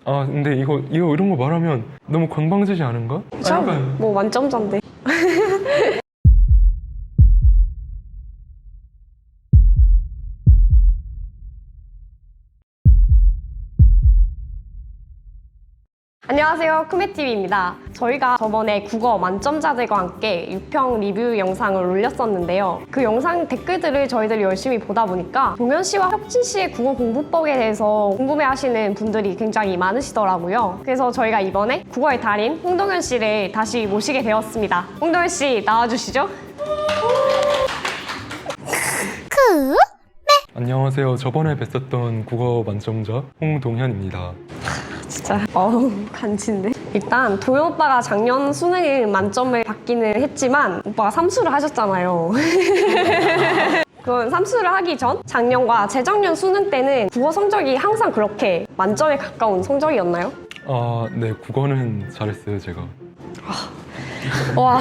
아 근데 이거 이런 거 말하면 너무 건방지지 않은가? 참, 뭐 만점자인데. 안녕하세요, 크메TV입니다. 저희가 저번에 국어 만점자들과 함께 6평 리뷰 영상을 올렸었는데요. 그 영상 댓글들을 저희들이 열심히 보다 보니까 동현 씨와 혁진 씨의 국어 공부법에 대해서 궁금해하시는 분들이 굉장히 많으시더라고요. 그래서 저희가 이번에 국어의 달인 홍동현 씨를 다시 모시게 되었습니다. 홍동현 씨 나와주시죠. 안녕하세요. 저번에 뵀었던 국어 만점자 홍동현입니다. 진짜 간지인데. 일단 도현 오빠가 작년 수능에 만점을 받기는 했지만 오빠가 삼수를 하셨잖아요. 그건 삼수를 하기 전 작년과 재작년 수능 때는 국어 성적이 항상 그렇게 만점에 가까운 성적이었나요? 아, 네. 국어는 잘했어요, 제가. 와.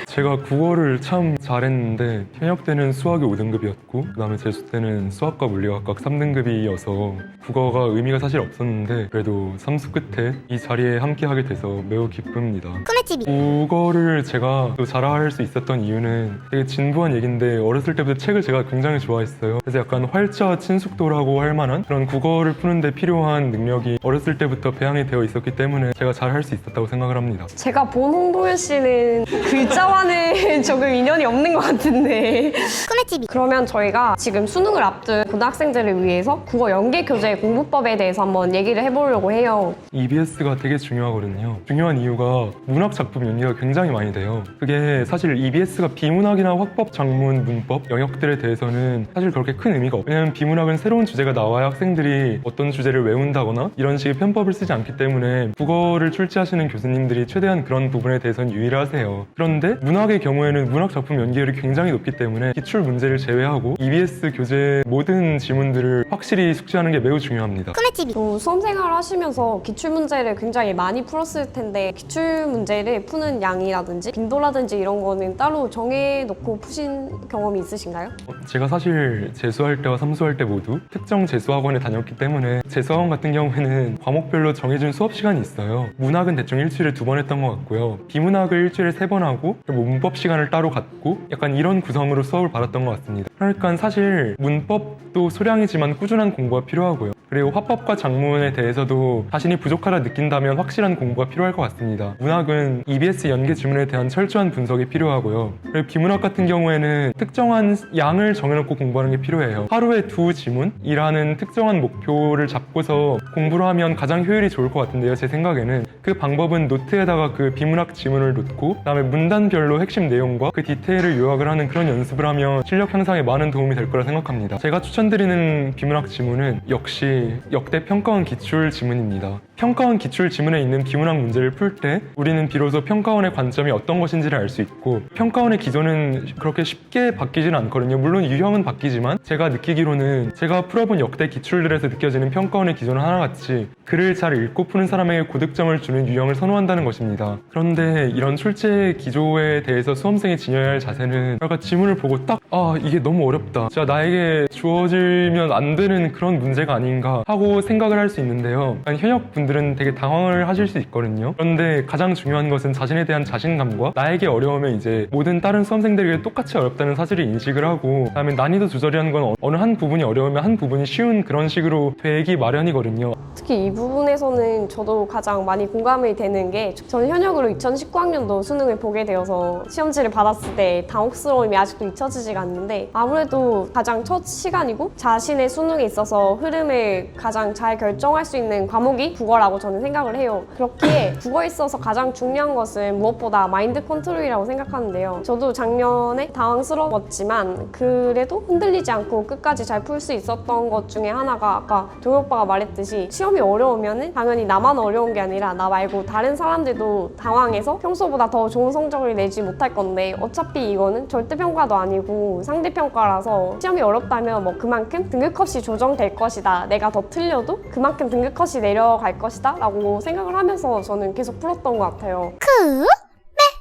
제가 국어를 참 잘했는데 현역 때는 수학이 5등급이었고 그다음에 재수 때는 수학과 물리가 각 3등급이어서 국어가 의미가 사실 없었는데 그래도 삼수 끝에 이 자리에 함께하게 돼서 매우 기쁩니다. 국어를 제가 또 잘할 수 있었던 이유는 되게 진부한 얘기인데 어렸을 때부터 책을 제가 굉장히 좋아했어요. 그래서 약간 활자 친숙도라고 할 만한 그런 국어를 푸는데 필요한 능력이 어렸을 때부터 배양이 되어 있었기 때문에 제가 잘할 수 있었다고 생각을 합니다. 제가 본 홍동현 씨는 글자와는 조금 인연이 없는 것 같은데. 그러면 저희가 지금 수능을 앞둔 고등학생들을 위해서 국어 연계 교재 공부법에 대해서 한번 얘기를 해보려고 해요. EBS가 되게 중요하거든요. 중요한 이유가 문학 작품 연계가 굉장히 많이 돼요. 그게 사실 EBS가 비문학이나 화법, 작문, 문법 영역들에 대해서는 사실 그렇게 큰 의미가 없어요. 왜냐면 비문학은 새로운 주제가 나와야 학생들이 어떤 주제를 외운다거나 이런 식의 편법을 쓰지 않기 때문에 국어를 출제하시는 교수님들이 최대한 그런 부분에 대해서는 유의를 하세요. 그런데 문학의 경우에는 문학 작품 연계율이 굉장히 높기 때문에 기출 문제를 제외하고 EBS 교재 모든 지문들을 확실히 숙지하는 게 매우 중요합니다. 또 수험생활 하시면서 기출문제를 굉장히 많이 풀었을 텐데 기출문제를 푸는 양이라든지 빈도라든지 이런 거는 따로 정해놓고 푸신 경험이 있으신가요? 제가 사실 재수할 때와 삼수할 때 모두 특정 재수학원에 다녔기 때문에 재수학원 같은 경우에는 과목별로 정해진 수업 시간이 있어요. 문학은 대충 일주일에 2번 했던 것 같고요. 비문학을 일주일에 3번 하고 문법 시간을 따로 갖고 약간 이런 구성으로 수업을 받았던 것 같습니다. 그러니까 사실 문법도 소량이지만 꾸준한 공부가 필요하고요. 그리고 화법과 작문에 대해서도 자신이 부족하다 느낀다면 확실한 공부가 필요할 것 같습니다. 문학은 EBS 연계 지문에 대한 철저한 분석이 필요하고요. 그리고 비문학 같은 경우에는 특정한 양을 정해놓고 공부하는 게 필요해요. 하루에 2지문이라는 특정한 목표를 잡고서 공부를 하면 가장 효율이 좋을 것 같은데요. 제 생각에는 그 방법은 노트에다가 그 비문학 지문을 놓고 그다음에 문단별로 핵심 내용과 그 디테일을 요약을 하는 그런 연습을 하면 실력 향상에 많은 도움이 될 거라 생각합니다. 제가 추천드리는 비문학 지문은 역시 역대 평가원 기출 지문입니다. 평가원 기출 지문에 있는 비문학 문제를 풀 때 우리는 비로소 평가원의 관점이 어떤 것인지를 알 수 있고 평가원의 기조는 그렇게 쉽게 바뀌지는 않거든요. 물론 유형은 바뀌지만 제가 느끼기로는 제가 풀어본 역대 기출들에서 느껴지는 평가원의 기조는 하나같이 글을 잘 읽고 푸는 사람에게 고득점을 주는 유형을 선호한다는 것입니다. 그런데 이런 출제 기조에 대해서 수험생이 지녀야 할 자세는 약간 지문을 보고 딱 이게 너무 어렵다. 진짜 나에게 주어지면 안 되는 그런 문제가 아닌가 하고 생각을 할 수 있는데요. 현역 분들은 되게 당황을 하실 수 있거든요. 그런데 가장 중요한 것은 자신에 대한 자신감과 나에게 어려우면 이제 모든 다른 수험생들에게 똑같이 어렵다는 사실을 인식을 하고 그다음에 난이도 조절이라는 건 어느 한 부분이 어려우면 한 부분이 쉬운 그런 식으로 되기 마련이거든요. 특히 이 부분에서는 저도 가장 많이 공감이 되는 게 저는 현역으로 2019학년도 수능을 보게 되어서 시험지를 받았을 때 당혹스러움이 아직도 잊혀지지가 않는데 아무래도 가장 첫 시간이고 자신의 수능에 있어서 흐름을 가장 잘 결정할 수 있는 과목이 국어라고 저는 생각을 해요. 그렇기에 국어에 있어서 가장 중요한 것은 무엇보다 마인드 컨트롤이라고 생각하는데요. 저도 작년에 당황스러웠지만 그래도 흔들리지 않고 끝까지 잘 풀 수 있었던 것 중에 하나가 아까 도희 오빠가 말했듯이 시험이 어려우면 당연히 나만 어려운 게 아니라 나 말고 다른 사람들도 당황해서 평소보다 더 좋은 성적을 내지 못할 건데 어차피 이거는 절대평가도 아니고 상대평가라서 시험이 어렵다면 뭐 그만큼 등급컷이 조정될 것이다. 내가 더 틀려도 그만큼 등급컷이 내려갈 것이다 라고 생각을 하면서 저는 계속 풀었던 것 같아요.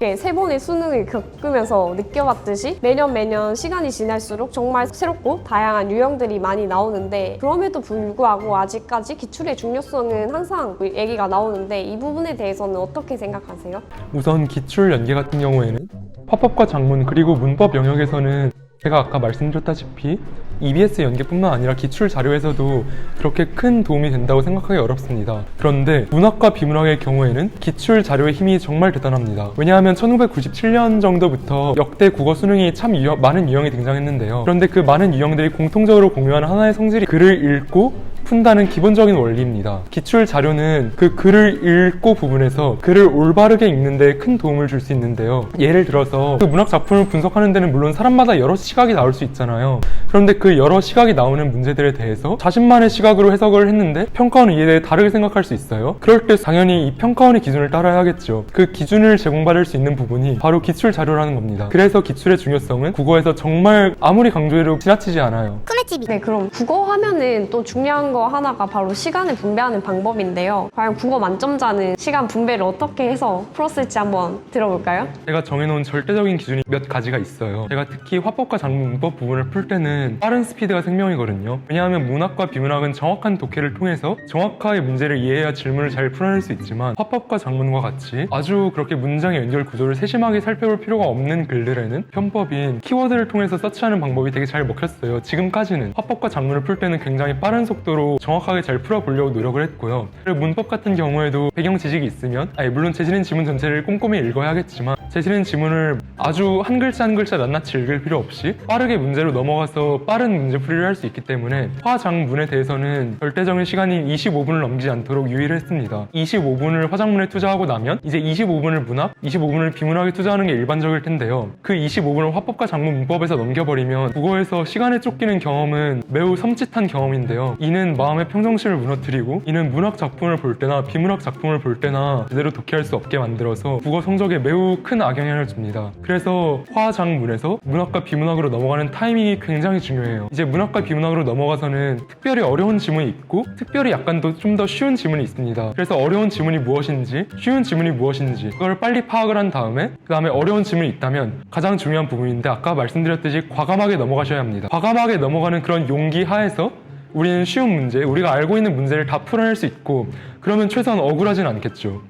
이렇게 3번의 수능을 겪으면서 느껴봤듯이 매년 시간이 지날수록 정말 새롭고 다양한 유형들이 많이 나오는데 그럼에도 불구하고 아직까지 기출의 중요성은 항상 얘기가 나오는데 이 부분에 대해서는 어떻게 생각하세요? 우선 기출 연계 같은 경우에는 화법과 작문 그리고 문법 영역에서는 제가 아까 말씀드렸다시피 EBS 연계뿐만 아니라 기출 자료에서도 그렇게 큰 도움이 된다고 생각하기 어렵습니다. 그런데 문학과 비문학의 경우에는 기출 자료의 힘이 정말 대단합니다. 왜냐하면 1997년 정도부터 역대 국어 수능이 참 많은 유형이 등장했는데요. 그런데 그 많은 유형들이 공통적으로 공유하는 하나의 성질이 글을 읽고 푼다는 기본적인 원리입니다. 기출 자료는 그 글을 읽고 부분에서 글을 올바르게 읽는 데 큰 도움을 줄 수 있는데요. 예를 들어서 그 문학 작품을 분석하는 데는 물론 사람마다 여러 시각이 나올 수 있잖아요. 그런데 그 여러 시각이 나오는 문제들에 대해서 자신만의 시각으로 해석을 했는데 평가원은 이에 대해 다르게 생각할 수 있어요. 그럴 때 당연히 이 평가원의 기준을 따라야겠죠. 그 기준을 제공받을 수 있는 부분이 바로 기출 자료라는 겁니다. 그래서 기출의 중요성은 국어에서 정말 아무리 강조해도 지나치지 않아요. 네, 그럼 국어 하면은 또 중요한 거 하나가 바로 시간을 분배하는 방법인데요. 과연 국어 만점자는 시간 분배를 어떻게 해서 풀었을지 한번 들어볼까요? 제가 정해놓은 절대적인 기준이 몇 가지가 있어요. 제가 특히 화법과 작문, 문법 부분을 풀 때는 빠른 스피드가 생명이거든요. 왜냐하면 문학과 비문학은 정확한 독해를 통해서 정확하게 문제를 이해해야 질문을 잘 풀어낼 수 있지만 화법과 작문과 같이 아주 그렇게 문장의 연결 구조를 세심하게 살펴볼 필요가 없는 글들에는 편법인 키워드를 통해서 서치하는 방법이 되게 잘 먹혔어요. 지금까지는 화법과 작문을 풀 때는 굉장히 빠른 속도로 정확하게 잘 풀어보려고 노력을 했고요. 그리고 문법 같은 경우에도 배경 지식이 있으면 물론 제시된 지문 전체를 꼼꼼히 읽어야 하겠지만 제시된 지문을 아주 한 글자 한 글자 낱낱이 읽을 필요 없이 빠르게 문제로 넘어가서 빠른 문제풀이를 할 수 있기 때문에 화작문에 대해서는 절대적인 시간인 25분을 넘기지 않도록 유의를 했습니다. 25분을 화작문에 투자하고 나면 이제 25분을 문학, 25분을 비문학에 투자하는 게 일반적일 텐데요. 그 25분을 화법과 작문, 문법에서 넘겨버리면 국어에서 시간에 쫓기는 경험은 매우 섬찟한 경험인데요. 이는 마음의 평정심을 무너뜨리고 이는 문학 작품을 볼 때나 비문학 작품을 볼 때나 제대로 독해할 수 없게 만들어서 국어 성적에 매우 큰 악영향을 줍니다. 그래서 화작문에서 문학과 비문학으로 넘어가는 타이밍이 굉장히 중요해요. 이제 문학과 비문학으로 넘어가서는 특별히 어려운 지문이 있고 특별히 약간 좀 더 쉬운 지문이 있습니다. 그래서 어려운 지문이 무엇인지 쉬운 지문이 무엇인지 그걸 빨리 파악을 한 다음에 그 다음에 어려운 지문이 있다면 가장 중요한 부분인데 아까 말씀드렸듯이 과감하게 넘어가셔야 합니다. 과감하게 넘어가는 그런 용기 하에서 우리는 쉬운 문제, 우리가 알고 있는 문제를 다 풀어낼 수 있고 그러면 최소한 억울하진 않겠죠.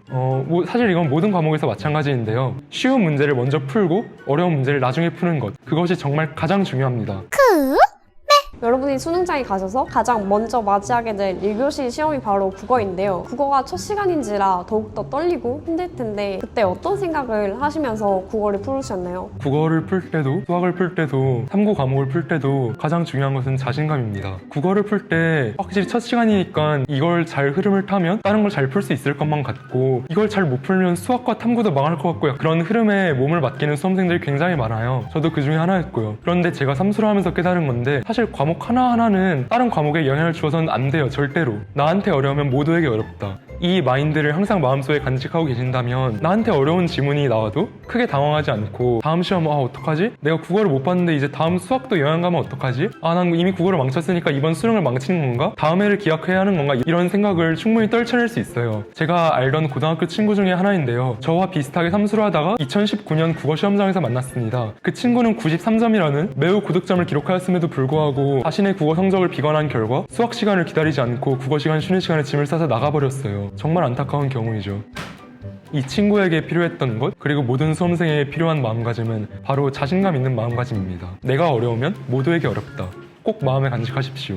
사실 이건 모든 과목에서 마찬가지인데요. 쉬운 문제를 먼저 풀고 어려운 문제를 나중에 푸는 것, 그것이 정말 가장 중요합니다. 여러분이 수능장에 가셔서 가장 먼저 맞이하게 될 1교시 시험이 바로 국어인데요. 국어가 첫 시간인지라 더욱더 떨리고 힘들 텐데 그때 어떤 생각을 하시면서 국어를 풀으셨나요? 국어를 풀 때도 수학을 풀 때도 탐구 과목을 풀 때도 가장 중요한 것은 자신감입니다. 국어를 풀 때 확실히 첫 시간이니까 이걸 잘 흐름을 타면 다른 걸 잘 풀 수 있을 것만 같고 이걸 잘 못 풀면 수학과 탐구도 망할 것 같고요. 그런 흐름에 몸을 맡기는 수험생들이 굉장히 많아요. 저도 그 중에 하나였고요. 그런데 제가 삼수를 하면서 깨달은 건데 사실 과목 하나하나는 다른 과목에 영향을 주어서는 안 돼요. 절대로. 나한테 어려우면 모두에게 어렵다. 이 마인드를 항상 마음속에 간직하고 계신다면 나한테 어려운 지문이 나와도 크게 당황하지 않고 다음 시험 어떡하지? 내가 국어를 못 봤는데 이제 다음 수학도 영향 가면 어떡하지? 난 이미 국어를 망쳤으니까 이번 수능을 망치는 건가? 다음 해를 기약해야 하는 건가? 이런 생각을 충분히 떨쳐낼 수 있어요. 제가 알던 고등학교 친구 중에 하나인데요. 저와 비슷하게 삼수를 하다가 2019년 국어 시험장에서 만났습니다. 그 친구는 93점이라는 매우 고득점을 기록하였음에도 불구하고 자신의 국어 성적을 비관한 결과 수학 시간을 기다리지 않고 국어 시간 쉬는 시간에 짐을 싸서 나가버렸어요. 정말 안타까운 경우이죠. 이 친구에게 필요했던 것, 그리고 모든 수험생에게 필요한 마음가짐은 바로 자신감 있는 마음가짐입니다. 내가 어려우면 모두에게 어렵다. 꼭 마음에 간직하십시오.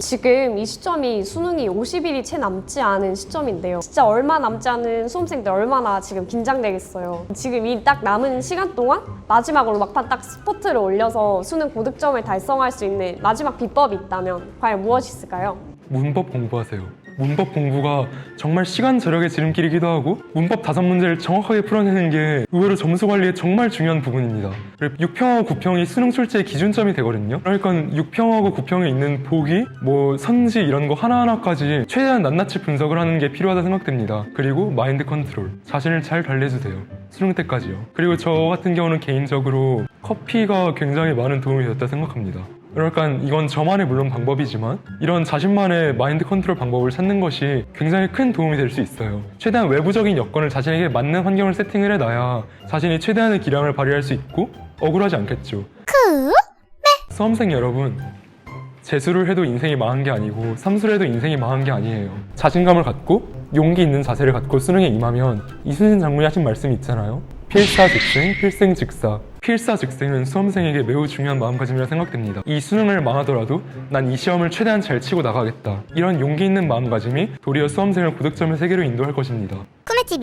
지금 이 시점이 수능이 50일이 채 남지 않은 시점인데요. 진짜 얼마 남지 않은 수험생들 얼마나 지금 긴장되겠어요. 지금 이 딱 남은 시간 동안 마지막으로 막판 딱 스포트를 올려서 수능 고득점을 달성할 수 있는 마지막 비법이 있다면 과연 무엇이 있을까요? 문법 공부하세요. 문법 공부가 정말 시간 절약의 지름길이기도 하고 문법 5문제를 정확하게 풀어내는 게 의외로 점수 관리에 정말 중요한 부분입니다. 6평하고 9평이 수능 출제의 기준점이 되거든요. 그러니까 6평하고 9평에 있는 보기, 선지 이런 거 하나하나까지 최대한 낱낱이 분석을 하는 게 필요하다 생각됩니다. 그리고 마인드 컨트롤, 자신을 잘 관리해주세요. 수능 때까지요. 그리고 저 같은 경우는 개인적으로 커피가 굉장히 많은 도움이 됐다 생각합니다. 그러니까 이건 저만의 물론 방법이지만 이런 자신만의 마인드 컨트롤 방법을 찾는 것이 굉장히 큰 도움이 될 수 있어요. 최대한 외부적인 여건을 자신에게 맞는 환경을 세팅을 해놔야 자신이 최대한의 기량을 발휘할 수 있고 억울하지 않겠죠. 수험생 여러분, 재수를 해도 인생이 망한 게 아니고 삼수를 해도 인생이 망한 게 아니에요. 자신감을 갖고 용기 있는 자세를 갖고 수능에 임하면 이순신 장군이 하신 말씀이 있잖아요. 필사즉생, 필생즉사. 필사즉생은 수험생에게 매우 중요한 마음가짐이라 생각됩니다. 이 수능을 망하더라도 난 이 시험을 최대한 잘 치고 나가겠다. 이런 용기 있는 마음가짐이 도리어 수험생을 고득점의 세계로 인도할 것입니다.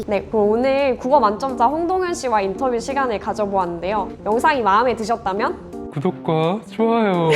네, 그럼 오늘 국어 만점자 홍동현 씨와 인터뷰 시간을 가져보았는데요. 영상이 마음에 드셨다면 구독과 좋아요.